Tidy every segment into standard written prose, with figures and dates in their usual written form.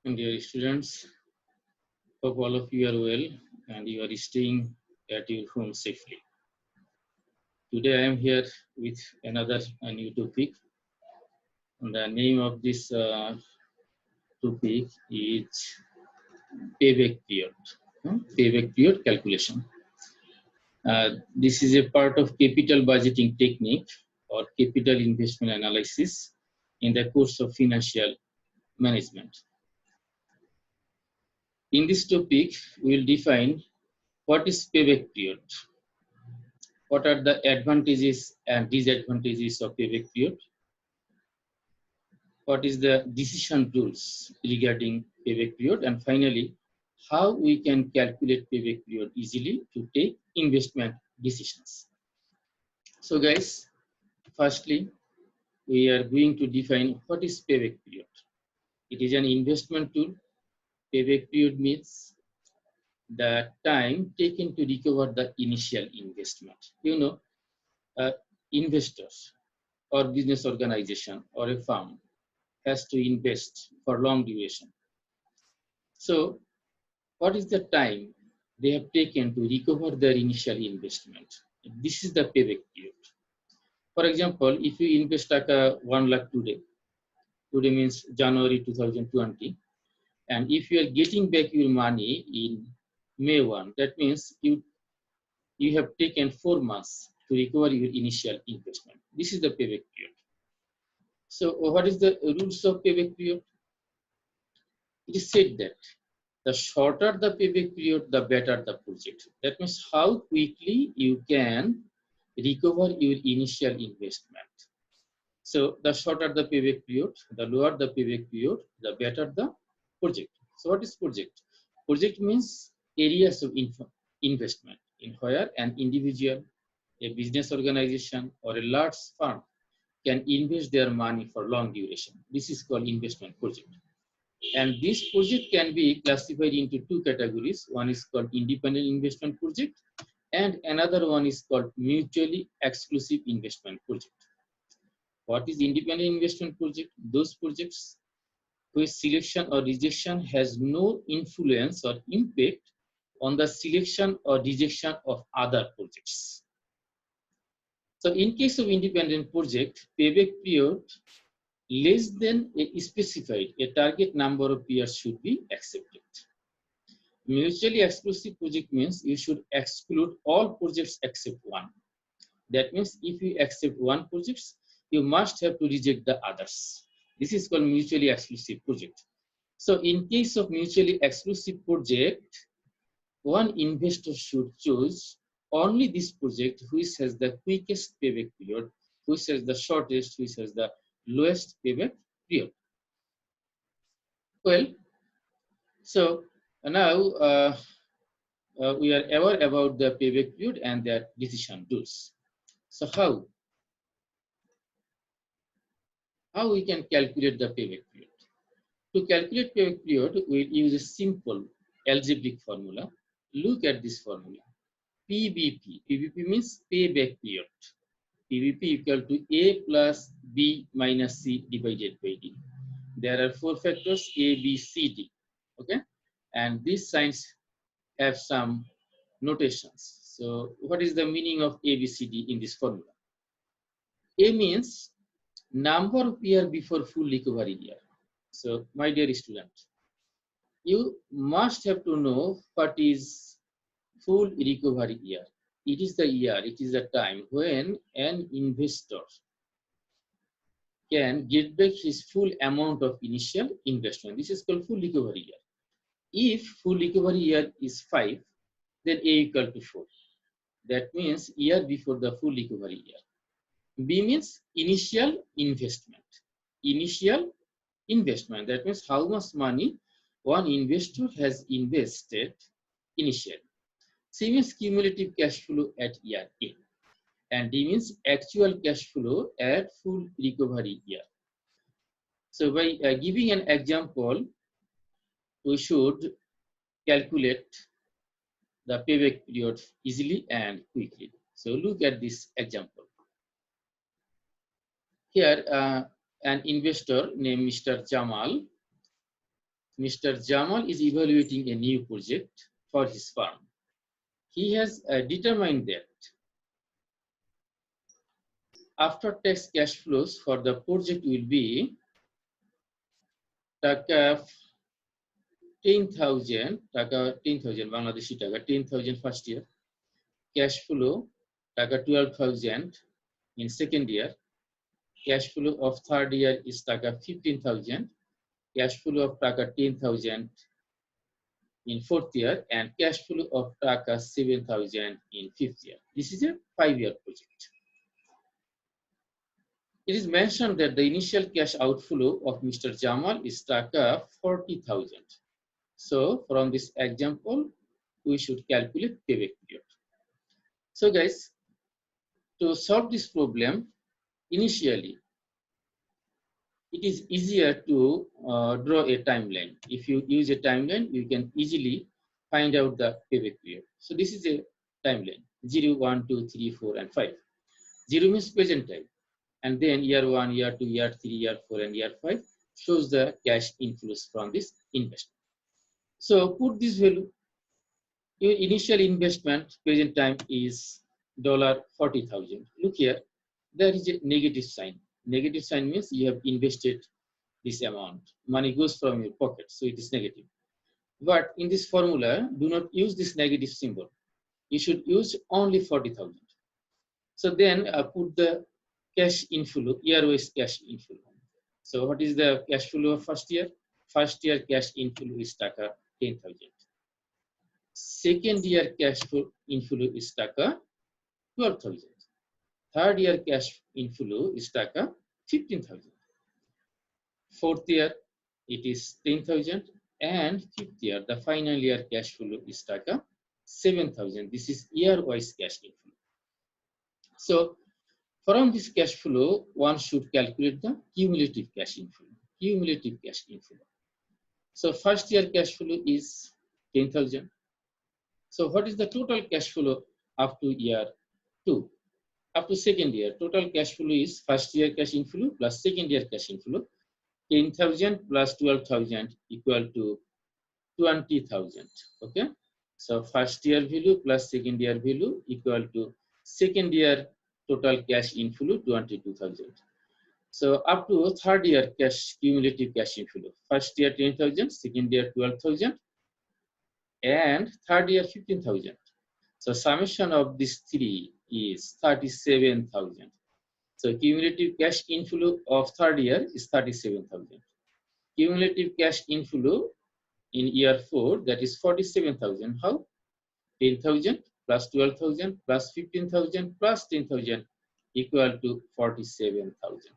And dear students, hope all of you are well and you are staying at your home safely. Today I am here with another new topic. And the name of this topic is payback period. Payback period calculation. This is a part of capital budgeting technique or capital investment analysis in the course of financial management. In this topic, we will define what is payback period, what are the advantages and disadvantages of payback period, what is the decision rules regarding payback period, and finally, how we can calculate payback period easily to take investment decisions. So guys, firstly, we are going to define what is payback period. It is an investment tool. Payback period means the time taken to recover the initial investment. Investors or business organization or a firm has to invest for long duration. So what is the time they have taken to recover their initial investment? This is the payback period. For example, if you invest like 1 lakh today means January 2020, and if you are getting back your money in May 1, that means you have taken 4 months to recover your initial investment. This is the payback period. So what is the rules of payback period? It is said that the shorter the payback period, the better the project. That means how quickly you can recover your initial investment. So the shorter the payback period, the lower the payback period, the better the project. So what is project? Project means areas of investment in where an individual, a business organization, or a large firm can invest their money for long duration. This is called investment project. And this project can be classified into two categories. One is called independent investment project, and another one is called mutually exclusive investment project. What is independent investment project? Those projects whose selection or rejection has no influence or impact on the selection or rejection of other projects. So in case of independent project, payback period less than a specified, a target number of years should be accepted. Mutually exclusive project means you should exclude all projects except one. That means if you accept one project, you must have to reject the others. This is called mutually exclusive project. So in case of mutually exclusive project, one investor should choose only this project which has the quickest payback period, which has the shortest, which has the lowest payback period. Well, so now we are aware about the payback period and their decision rules. So how we can calculate the payback period? To calculate payback period, we'll use a simple algebraic formula. Look at this formula. PBP. PBP means payback period. PBP equal to A plus B minus C divided by D. There are four factors A, B, C, D. Okay, and these signs have some notations. So what is the meaning of A, B, C, D in this formula? A means number of year before full recovery year. So my dear student, you must have to know what is full recovery year. It is the year, it is the time when an investor can get back his full amount of initial investment. This is called full recovery year. If full recovery year is 5, then A equal to 4. That means year before the full recovery year. B means initial investment. Initial investment, that means how much money one investor has invested initially. C means cumulative cash flow at year A. And D means actual cash flow at full recovery year. So by giving an example, we should calculate the payback period easily and quickly. So look at this example. Here, an investor named Mr. Jamal Mr. Jamal is evaluating a new project for his firm. He has determined that after-tax cash flows for the project will be taka 10,000 Bangladeshi taka 10,000 first year, cash flow taka 12,000 in second year, cash flow of third year is taka 15,000, cash flow of taka 10,000 in fourth year, and cash flow of taka 7,000 in fifth year. This is a 5-year project. It is mentioned that the initial cash outflow of Mr. Jamal is taka 40,000. So from this example, we should calculate payback period. So guys, to solve this problem, initially, it is easier to draw a timeline. If you use a timeline, you can easily find out the payback period. So this is a timeline, 0, 1, 2, 3, 4, and 5. 0 means present time. And then year 1, year 2, year 3, year 4, and year 5 shows the cash inflows from this investment. So put this value. Your initial investment present time is $40,000. Look here, there is a negative sign. Negative sign means you have invested this amount. Money goes from your pocket, so it is negative. But in this formula, do not use this negative symbol. You should use only 40,000. So then put the cash inflow, year-wise cash inflow. So what is the cash flow of first year? First year cash inflow is taka 10,000. Second year cash inflow is taka 12,000. Third year cash inflow is taka 15,000. Fourth year it is 10,000, and fifth year the final year cash flow is taka 7,000. This is year-wise cash inflow. So from this cash flow, one should calculate the cumulative cash inflow. Cumulative cash inflow. So first year cash flow is 10,000. So what is the total cash flow up to year 2? Up to second year, total cash flow is first year cash inflow plus second year cash inflow. 10,000 plus 12,000 equal to 20,000. Okay. So first year value plus second year value equal to second year total cash inflow 22,000. So up to third year cash cumulative cash inflow. First year 10,000, second year 12,000, and third year 15,000. So summation of these three is 37,000. So cumulative cash inflow of third year is 37,000. Cumulative cash inflow in year 4, that is 47,000. How? 10,000 plus 12,000 plus 15,000 plus 10,000 equal to 47,000.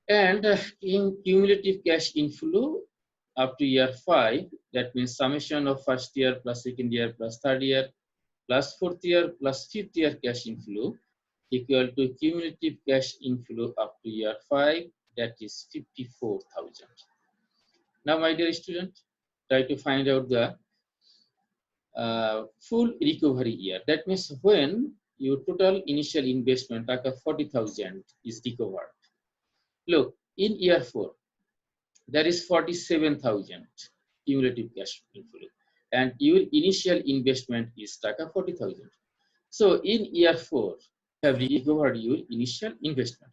And in cumulative cash inflow up to year 5, that means summation of first year plus second year plus third year plus fourth year plus fifth year cash inflow equal to cumulative cash inflow up to year 5, that is 54,000. Now, my dear student, try to find out the full recovery year. That means when your total initial investment, taka 40,000, is recovered. Look, in year 4, there is 47,000 cumulative cash inflow, and your initial investment is taka 40,000. So in year 4, you have recovered your initial investment.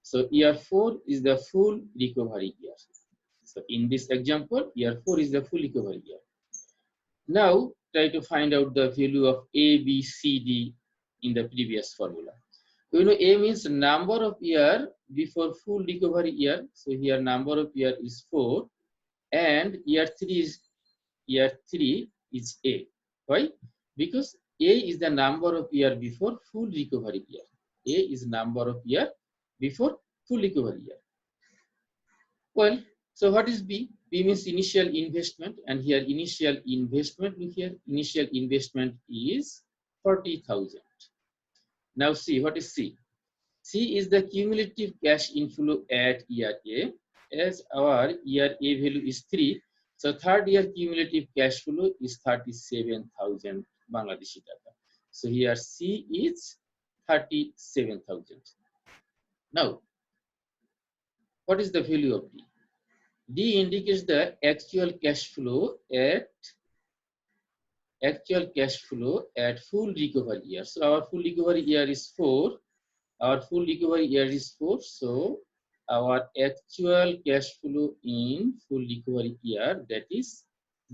So year 4 is the full recovery year. So in this example, year 4 is the full recovery year. Now try to find out the value of A, B, C, D in the previous formula. You know, A means number of year before full recovery year. So here number of year is 4, and year 3 is A. Why? Because A is the number of year before full recovery year. A is number of year before full recovery year. Well, so what is B? B means initial investment, and here initial investment, look here, initial investment is 40,000. Now see, what is C? C is the cumulative cash inflow at year A. As our year A value is 3, so third year cumulative cash flow is 37,000 Bangladeshi taka. So here C is 37,000. Now, what is the value of D? D indicates the actual cash flow at full recovery year. So our full recovery year is 4. Our full recovery year is 4. So our actual cash flow in full recovery year, that is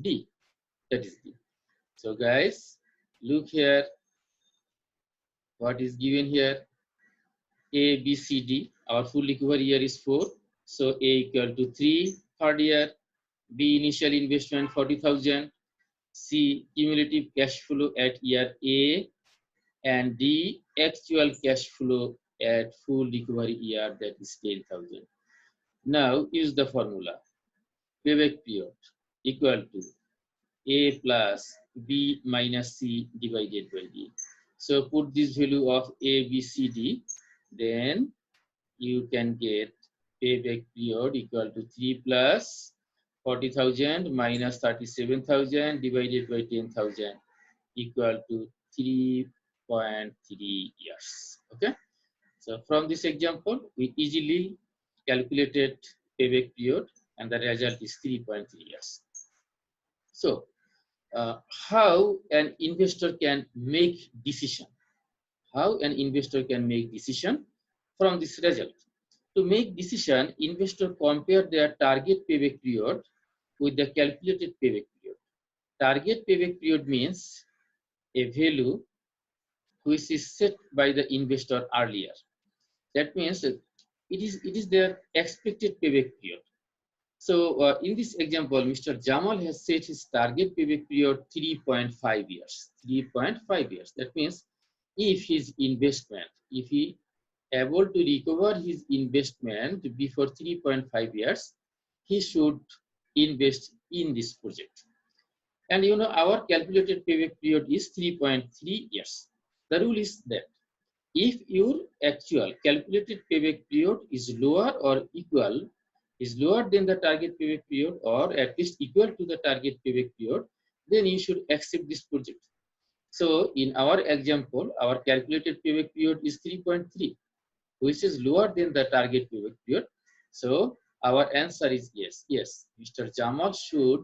D. That is D. So guys, look here. What is given here? A, B, C, D. Our full recovery year is 4. So A equal to 3 third year. B, initial investment 40,000. C, cumulative cash flow at year A. And D, actual cash flow at full recovery year, that is 10,000. Now use the formula. Payback period equal to A plus B minus C divided by D. So put this value of A, B, C, D, then you can get payback period equal to 3 plus 40,000 minus 37,000 divided by 10,000 equal to 3.3 years. Okay. So from this example, we easily calculated payback period and the result is 3.3 years. So how an investor can make decision? How an investor can make decision from this result? To make decision, investor compare their target payback period with the calculated payback period. Target payback period means a value which is set by the investor earlier. That means it is their expected payback period. So in this example, Mr. Jamal has set his target payback period 3.5 years. 3.5 years. That means if his investment, if he able to recover his investment before 3.5 years, he should invest in this project. And you know, our calculated payback period is 3.3 years. The rule is that if your actual calculated payback period is lower or equal, is lower than the target payback period or at least equal to the target payback period, then you should accept this project. So in our example, our calculated payback period is 3.3, which is lower than the target payback period. So our answer is yes. Yes, Mr. Jamal should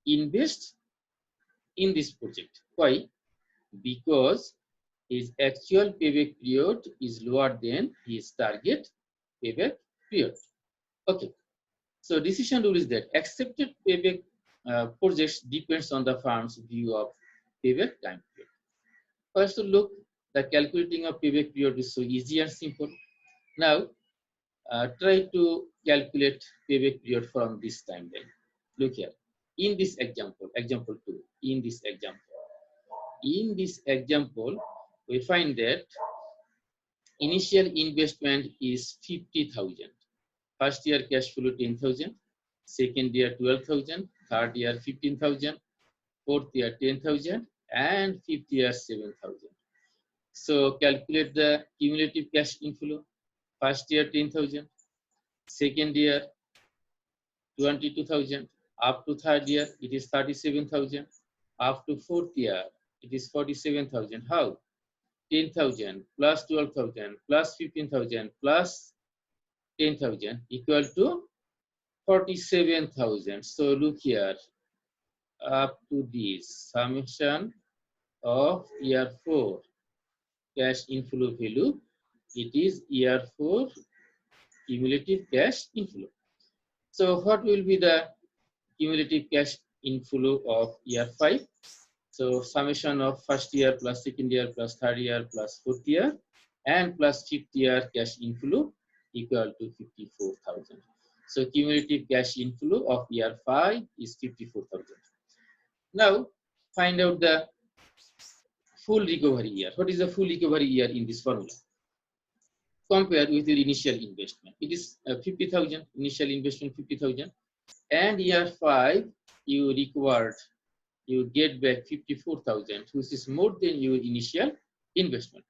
invest in this project. Why? Because his actual payback period is lower than his target payback period. Okay. So decision rule is that accepted payback projects depends on the firm's view of payback time period. First, look, the calculating of payback period is so easy and simple. Now, try to calculate payback period from this timeline. Look here. In this example, example 2, in this example, we find that initial investment is 50,000. First year cash flow 10,000, second year 12,000, third year 15,000, fourth year 10,000, and fifth year 7,000. So calculate the cumulative cash inflow. First year 10,000, second year 22,000, up to third year it is 37,000, up to fourth year it is 47,000. How? 10,000 plus 12,000 plus 15,000 plus 10,000 equal to 47,000. So look here, up to this summation of year 4 cash inflow value, it is year 4 cumulative cash inflow. So what will be the cumulative cash inflow of year 5? So summation of first year plus second year plus third year plus fourth year and plus fifth year cash inflow equal to 54,000. So cumulative cash inflow of year 5 is 54,000. Now find out the full recovery year. What is the full recovery year in this formula? Compare with your initial investment. It is 50,000, initial investment 50,000, and year 5 you recovered, you get back 54,000, which is more than your initial investment.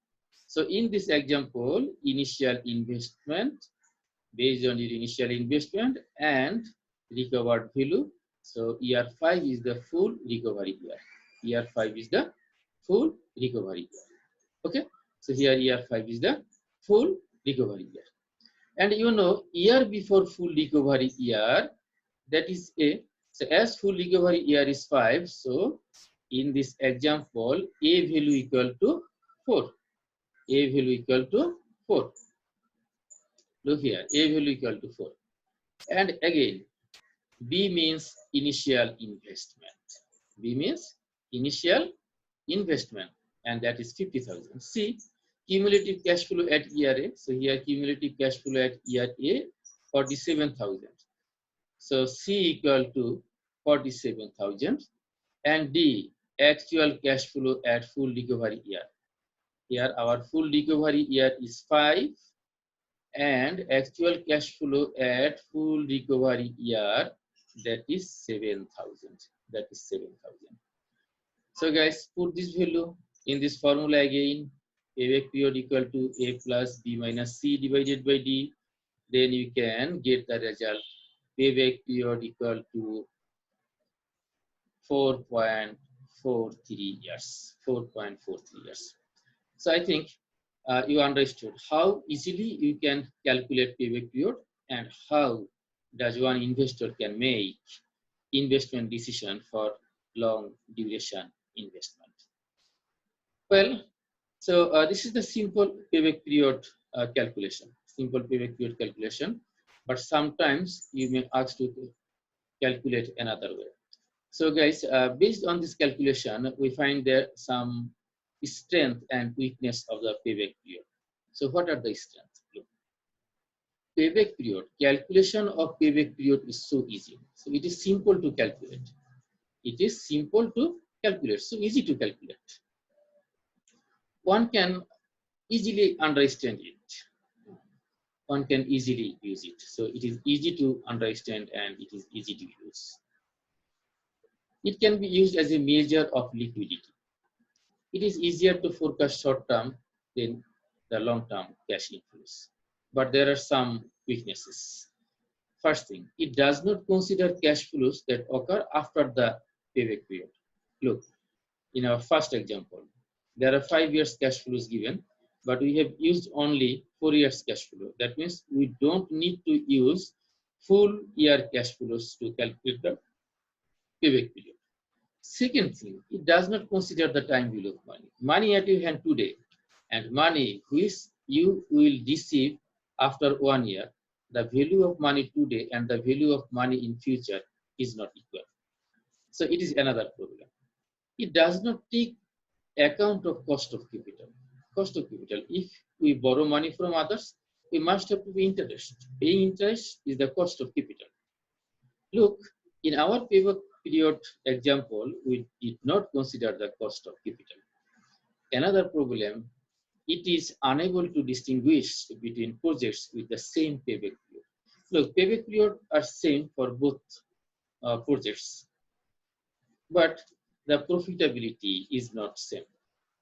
So in this example, initial investment based on your initial investment and recovered value. So year 5 is the full recovery year. Year 5 is the full recovery year. Okay. So here year 5 is the full recovery year. And you know, year before full recovery year, that is A. So as full recovery year is 5, so in this example, A value equal to 4. A value equal to 4. Look here, A value equal to 4. And again, B means initial investment. B means initial investment, and that is 50,000. C, cumulative cash flow at year A. So here cumulative cash flow at year A, 47,000. So C equal to 47,000. And D, actual cash flow at full recovery year. Here our full recovery year is 5, and actual cash flow at full recovery year, that is 7,000. That is 7,000. So guys, put this value in this formula again. Payback period equal to A plus B minus C divided by D. Then you can get the result. Payback period equal to 4.43 years. 4.43 years. So I think you understood how easily you can calculate payback period and how does one investor can make investment decision for long duration investment. Well, so this is the simple payback period calculation. Simple payback period calculation, but sometimes you may ask to calculate another way. So guys, based on this calculation, we find there some strength and weakness of the payback period. So what are the strengths? Look, payback period, calculation of payback period is so easy. So it is simple to calculate. It is simple to calculate, so easy to calculate. One can easily understand it. One can easily use it. So it is easy to understand and it is easy to use. It can be used as a measure of liquidity. It is easier to forecast short-term than the long-term cash inflows. But there are some weaknesses. First thing, it does not consider cash flows that occur after the payback period. Look, in our first example, there are 5 years cash flows given, but we have used only 4 years cash flow. That means we don't need to use full year cash flows to calculate the payback period. Second thing, it does not consider the time value of money. Money at your hand today and money which you will receive after 1 year, the value of money today and the value of money in future is not equal. So it is another problem. It does not take account of cost of capital. Cost of capital. If we borrow money from others, we must have to pay interest. Paying interest is the cost of capital. Look, in our payback period example, we did not consider the cost of capital. Another problem, it is unable to distinguish between projects with the same payback period. Look, payback period are same for both projects, but the profitability is not same.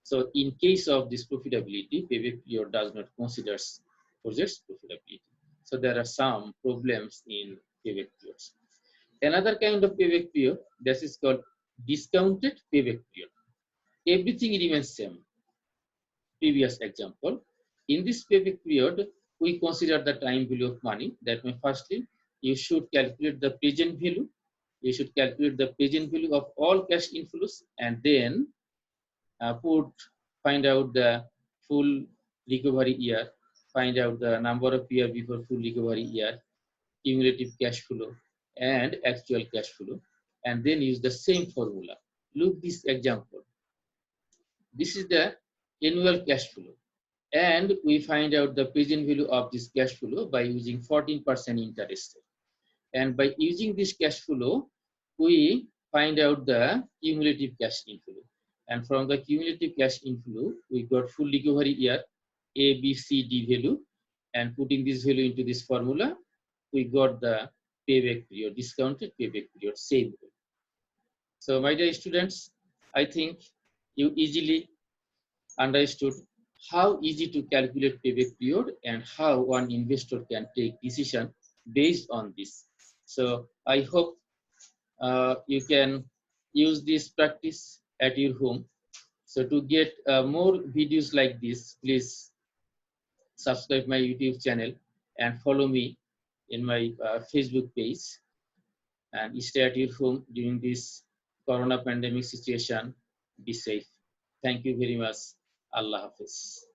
So in case of this profitability, payback period does not consider projects profitability. So there are some problems in payback periods. Another kind of payback period, this is called discounted payback period. Everything remains same. Previous example, in this payback period, we consider the time value of money. That means firstly, you should calculate the present value. You should calculate the present value of all cash inflows and then find out the full recovery year, find out the number of years before full recovery year, cumulative cash flow, and actual cash flow, and then use the same formula. Look this example. This is the annual cash flow, and we find out the present value of this cash flow by using 14% interest. And by using this cash flow, we find out the cumulative cash inflow. And from the cumulative cash inflow, we got full recovery year, A, B, C, D value. And putting this value into this formula, we got the payback period, discounted payback period, same way. So my dear students, I think you easily understood how easy to calculate payback period and how one investor can take decision based on this. So I hope you can use this practice at your home. So to get more videos like this, please subscribe my YouTube channel and follow me in my Facebook page. and stay at your home during this corona pandemic situation. Be safe. Thank you very much. Allah Hafiz.